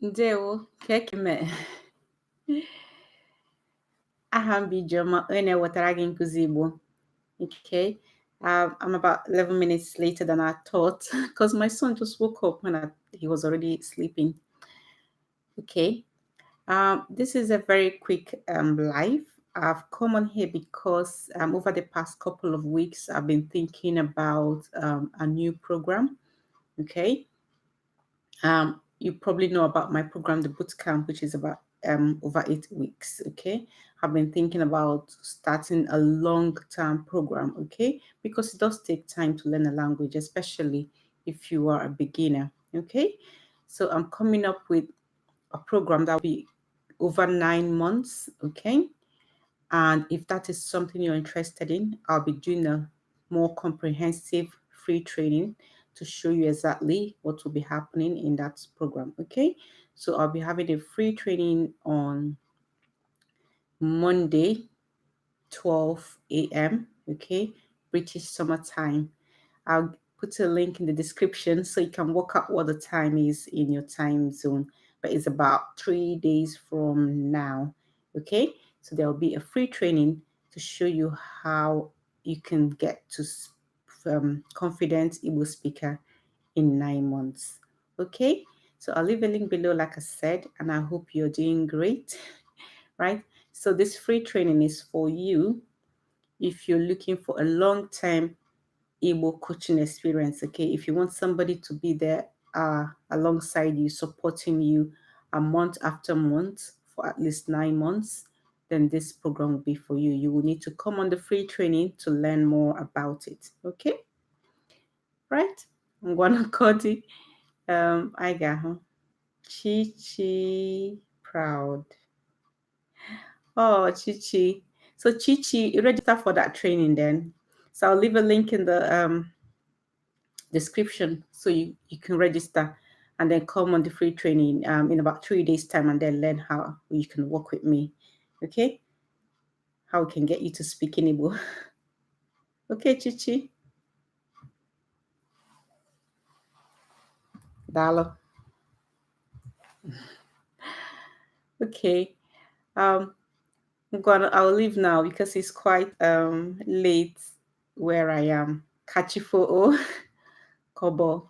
Ndewo, kekime. Aha m bụ Ijeọma, onye na-ewetara gị nkụzi Igbo. Okay, I'm about 11 minutes later than I thought because my son just woke up when he was already sleeping. Okay, this is a very quick live. I've come on here because over the past couple of weeks, I've been thinking about a new program. Okay, you probably know about my program, the boot camp, which is about over 8 weeks. Okay, I've been thinking about starting a long-term program. Okay, because it does take time to learn a language, especially if you are a beginner. Okay, so I'm coming up with a program that will be over 9 months. Okay, and if that is something you're interested in, I'll be doing a more comprehensive free training to show you exactly what will be happening in that program. Okay, so I'll be having a free training on Monday, 12 a.m. Okay, British summer time. I'll put a link in the description so you can work out what the time is in your time zone. But it's about 3 days from now. Okay, so there'll be a free training to show you how you can get to confident Igbo speaker in 9 months. Okay, so I'll leave a link below, like I said, and I hope you're doing great. Right, so this free training is for you if you're looking for a long-term Igbo coaching experience. Okay, if you want somebody to be there alongside you, supporting you a month after month for at least 9 months, then this program will be for you. You will need to come on the free training to learn more about it. Okay, right? I'm gonna call it I got her. Chichi proud. Oh, Chichi. So Chichi, you register for that training then. So I'll leave a link in the description so you can register and then come on the free training in about 3 days time and then learn how you can work with me. Okay, how we can get you to speak in Igbo. Okay, Chichi. Dalo. Okay, I'll leave now because it's quite late where I am. Kachifo Kobo.